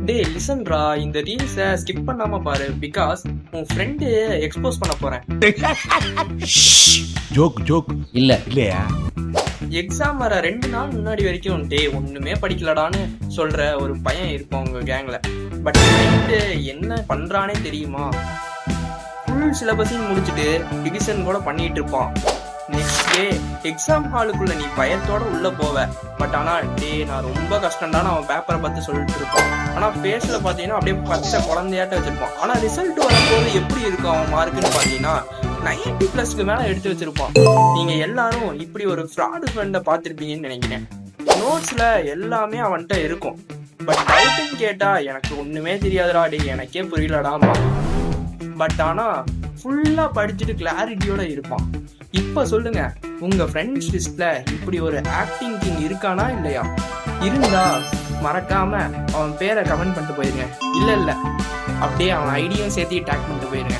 டேய் லிசன்ரா, இந்த ரீல்ஸை ஸ்கிப் பண்ணாம பாரு. பிகாஸ் உன் ஃப்ரெண்டு எக்ஸ்போஸ் பண்ண போறேன். ஜோக் ஜோக் இல்லையா? எக்ஸாம் வர 2 நாள் முன்னாடி வரைக்கும் டேய் ஒண்ணுமே படிக்கலடான்னு சொல்ற ஒரு பையன் இருப்பான் உங்க கேங்ல. பட் நைட்டு என்ன பண்றானே தெரியுமா? ஃபுல் சிலபஸையும் முடிச்சுட்டு டிவிஷன் கூட பண்ணிட்டு இருப்பான். நெக்ஸ்ட் டே எக்ஸாம் ஹாலுக்குள்ள நீ பயத்தோட உள்ள போவ. பட் ஆனா டே நான் ரொம்ப கஷ்டம்டான்னு அவன் பேப்பரை பார்த்து சொல்லிட்டு இருப்பான். ஆனா ஃபேஸ்ல பாத்தீங்கன்னா அப்படியே பச்சை குழந்தையாட்ட வச்சிருப்பான். ஆனா ரிசல்ட் வரும்போது எப்படி இருக்கும் அவன் மார்க்குன்னு பாத்தீங்கன்னா 90+ மேல எடுத்து வச்சிருப்பான். நீங்க எல்லாரும் இப்படி ஒரு ஃப்ராடு ஃப்ரெண்டை பார்த்திருப்பீங்கன்னு நினைக்கிறேன். நோட்ஸ்ல எல்லாமே அவன்கிட்ட இருக்கும். பட் டவுட்னு கேட்டா எனக்கு ஒண்ணுமே தெரியாதுடா, டே எனக்கே புரியலடாமா. பட் ஆனா ஃபுல்லா படிச்சுட்டு கிளாரிட்டியோட இருப்பான். இப்ப சொல்லுங்க, உங்க ஃப்ரெண்ட்ஸ் லிஸ்ட்ல இப்படி ஒரு ஆக்டிங் கிங் இருக்கானா இல்லையா? இருந்தா மறக்காம அவன் பேரை கமெண்ட் பண்ணிட்டு போயிருங்க. இல்ல அப்படியே அவன் ஐடியும் சேர்த்து டேக் பண்ணிட்டு போயிருங்க.